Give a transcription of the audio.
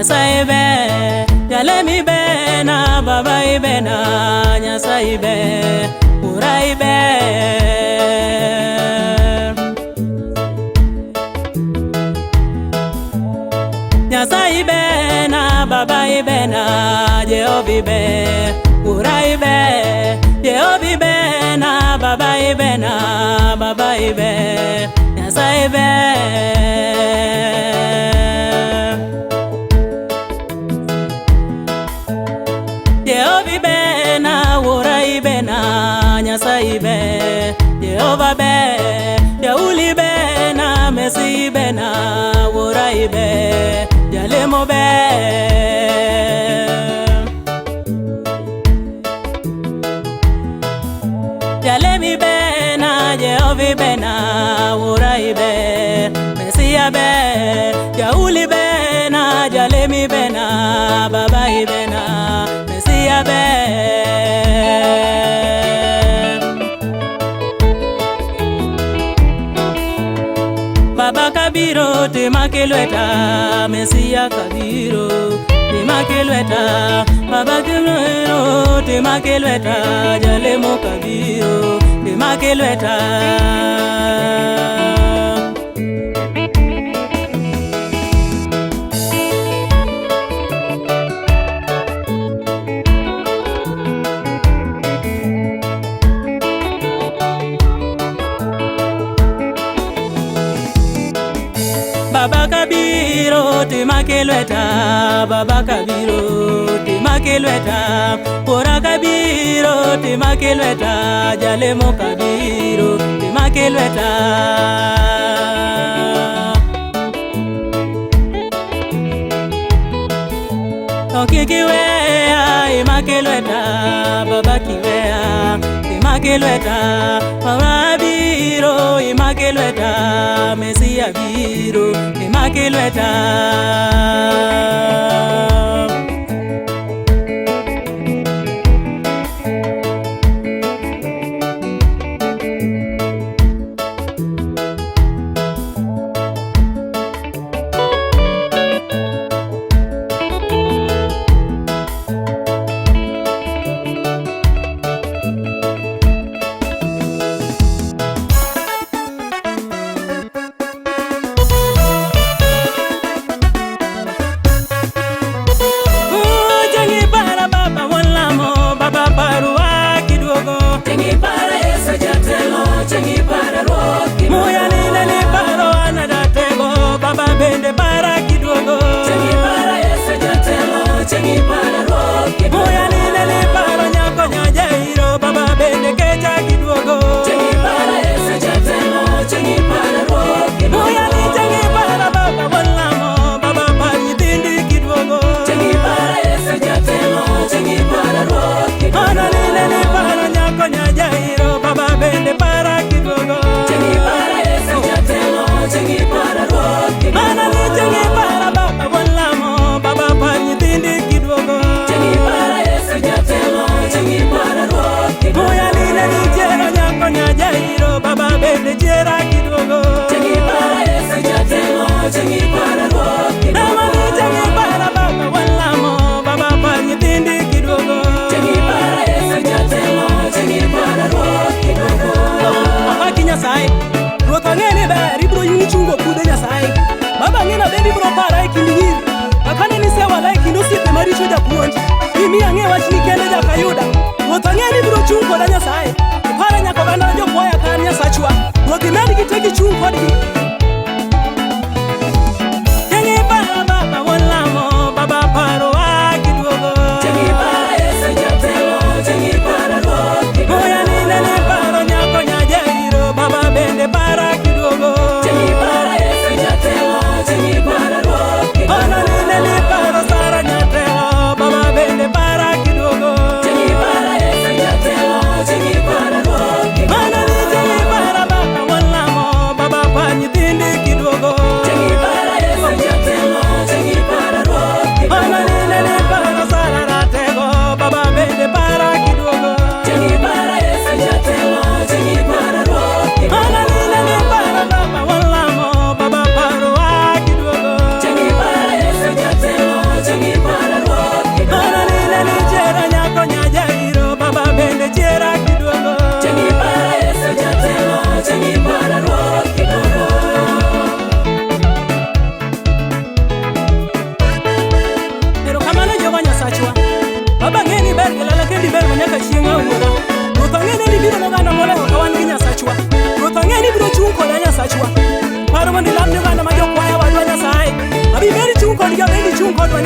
Nyasai be, jalemi be na baba ibe na Nyasai be, urai be. Nyasai be na baba ibe na Jehovi be, urai be. Jehovi be na baba ibe Nyasai be. Jehovi be na urai be na Nyasai be. Jehova be, Jeuli be na Mesi be na urai be. Jalemo be. Jalemi be na Jehovi be na urai be. Mesia be, Jeuli be na Jalemi be na baba ibe na Mesia be. Baba kabiro te makelweta, Mesia kabiro te makelweta. Baba kabiro te makelweta, Jalemo kabiro te makelweta. Baba kabiro te makelweta, baba kabiro te makelweta. Pora kabiro te makelweta, Jalemo kabiro te makelweta. Kikiwea imakelweta, baba kiwea imakelweta. Baba biro imakelweta, Mesia biro imakelweta. Anything moloyo ka wan gi Nyasachwa. Ruoth ong'e ni biro chung' koda Nyasachwa. Paro mondo ilamne mana ma jokwaya wadwa Nyasaye. Abi bedi chung' kodgi, abendi chung' kodwa